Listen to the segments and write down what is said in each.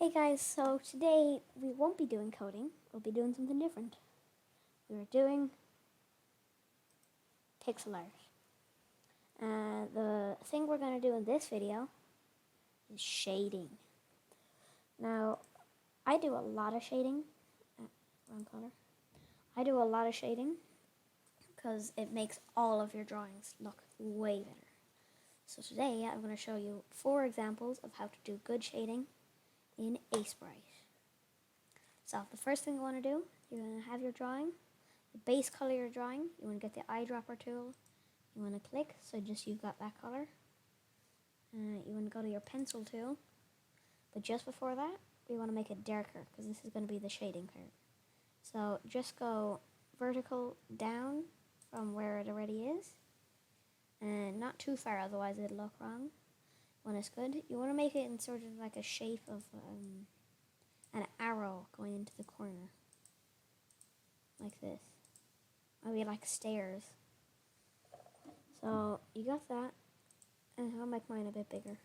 Hey guys, so today we won't be doing coding, we'll be doing something different. We're doing pixel art. The thing we're going to do in this video is shading. Now, I do a lot of shading. Wrong color. I do a lot of shading because it makes all of your drawings look way better. So today I'm going to show you 4 examples of how to do good shading in Aseprite. So the first thing you want to do, you're going to have your drawing, the base color of your drawing, you want to get the eyedropper tool, you want to click, so just you've got that color. You want to go to your pencil tool, but just before that, we want to make it darker, because this is going to be the shading part. So just go vertical down from where it already is, and not too far, otherwise it'll look wrong. When it's good, you want to make it in sort of like a shape of an arrow going into the corner, like this. Maybe like stairs. So you got that, and I'll make mine a bit bigger.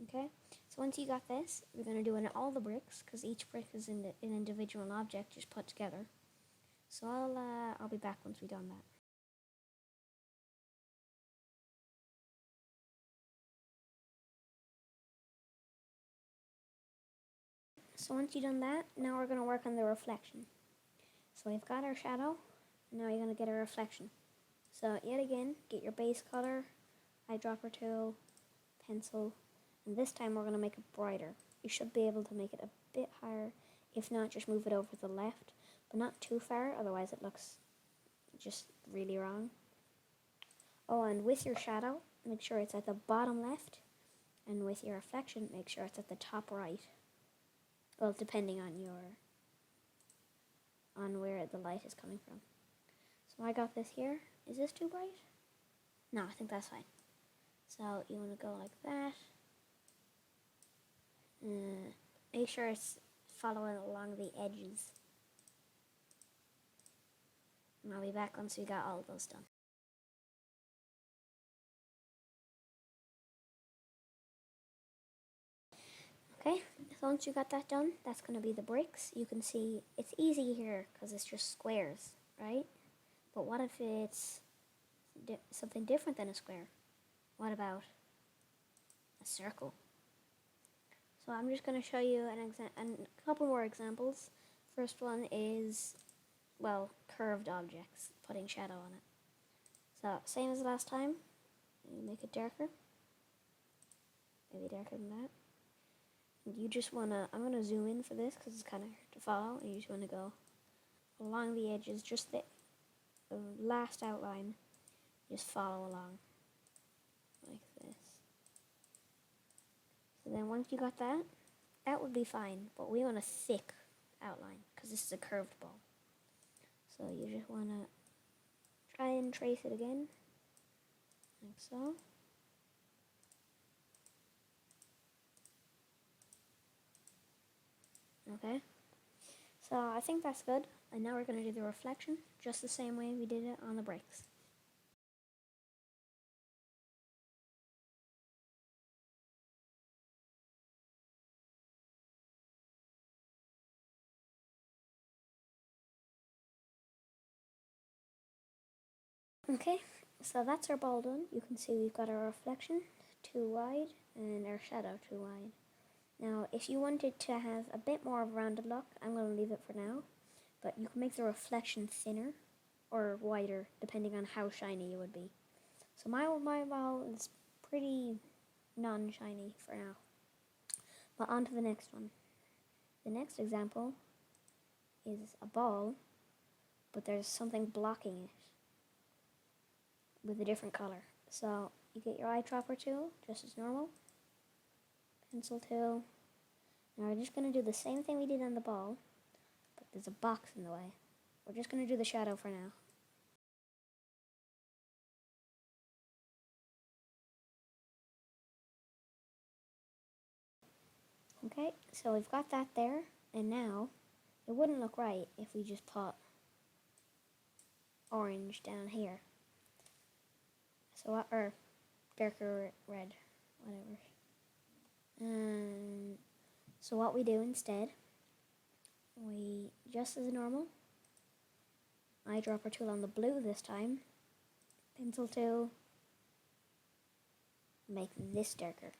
Okay, so once you got this, we're going to do it in all the bricks, because each brick is an individual object just put together. So I'll be back once we've done that. So once you've done that, now we're going to work on the reflection. So we've got our shadow, and now you're going to get a reflection. So yet again, get your base color, eyedropper tool, pencil, and this time we're going to make it brighter. You should be able to make it a bit higher. If not, just move it over to the left, but not too far, otherwise it looks just really wrong. Oh, and with your shadow, make sure it's at the bottom left, and with your reflection, make sure it's at the top right. Well, depending on where the light is coming from. So I got this here. Is this too bright? No, I think that's fine. So you want to go like that. Make sure it's following along the edges. And I'll be back once we got all of those done. Okay, so once you got that done, that's going to be the bricks. You can see it's easy here because it's just squares, right? But what if it's something different than a square? What about a circle? So I'm just going to show you a couple more examples. First one is, well, curved objects, putting shadow on it. So same as last time, you make it darker, maybe darker than that. And you just want to, I'm going to zoom in for this because it's kind of hard to follow, and you just want to go along the edges, just the last outline, just follow along, like this. So then once you got that, that would be fine, but we want a thick outline, because this is a curved ball. So you just want to try and trace it again, like so. Okay, so I think that's good, and now we're going to do the reflection, just the same way we did it on the bricks. Okay, so that's our ball done. You can see we've got our reflection too wide and our shadow too wide. Now, if you wanted to have a bit more of a rounded look, I'm going to leave it for now, but you can make the reflection thinner or wider depending on how shiny it would be. So my ball is pretty non-shiny for now. But on to the next one. The next example is a ball, but there's something blocking it with a different color. So you get your eyedropper tool, just as normal, pencil tool. Now we're just going to do the same thing we did on the ball, but there's a box in the way. We're just going to do the shadow for now. Okay, so we've got that there, and now it wouldn't look right if we just put orange down here. So, or darker red, whatever. So what we do instead, we, just as normal, eyedropper tool on the blue this time, pencil tool, make this darker.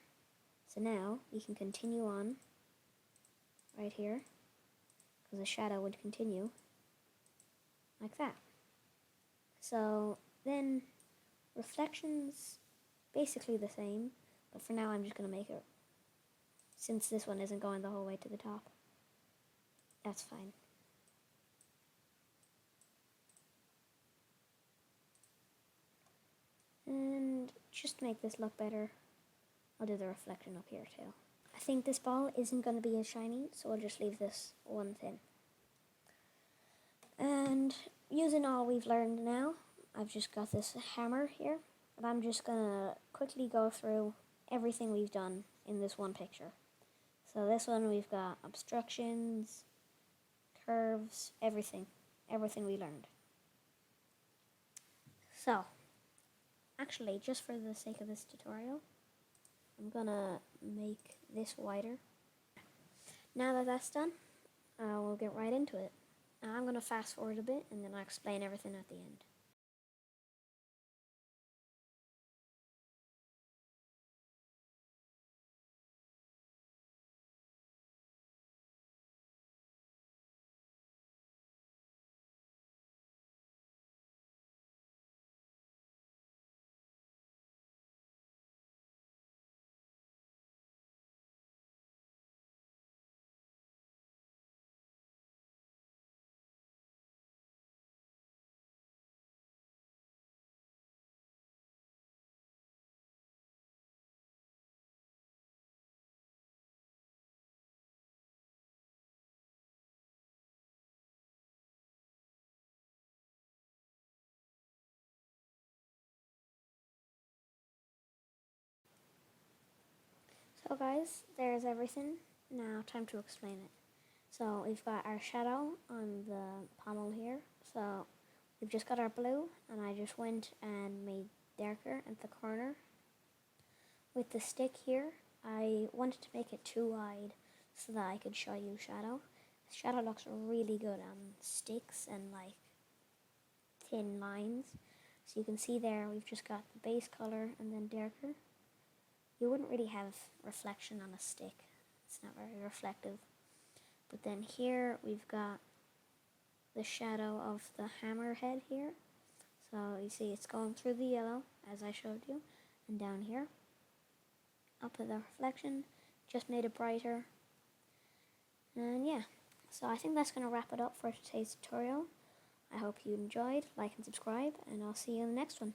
So now we can continue on right here, because the shadow would continue like that. So then reflections basically the same, but for now I'm just going to make it, since this one isn't going the whole way to the top, that's fine. And just to make this look better, I'll do the reflection up here too. I think this ball isn't going to be as shiny, so I'll just leave this one thin. And using all we've learned now, I've just got this hammer here, and I'm just going to quickly go through everything we've done in this one picture. So this one we've got obstructions, curves, everything we learned. So, actually, just for the sake of this tutorial, I'm gonna make this wider. Now that that's done, we'll get right into it. Now I'm gonna fast forward a bit and then I'll explain everything at the end. So guys, there's everything. Now time to explain it. So we've got our shadow on the pommel here. So we've just got our blue, and I just went and made darker at the corner. With the stick here, I wanted to make it too wide so that I could show you shadow. Shadow looks really good on sticks and like thin lines. So you can see there we've just got the base color and then darker. You wouldn't really have reflection on a stick. It's not very reflective. But then here we've got the shadow of the hammer head here. So you see it's going through the yellow as I showed you, and down here. Up at the reflection, just made it brighter. And yeah, so I think that's going to wrap it up for today's tutorial. I hope you enjoyed, like and subscribe, and I'll see you in the next one.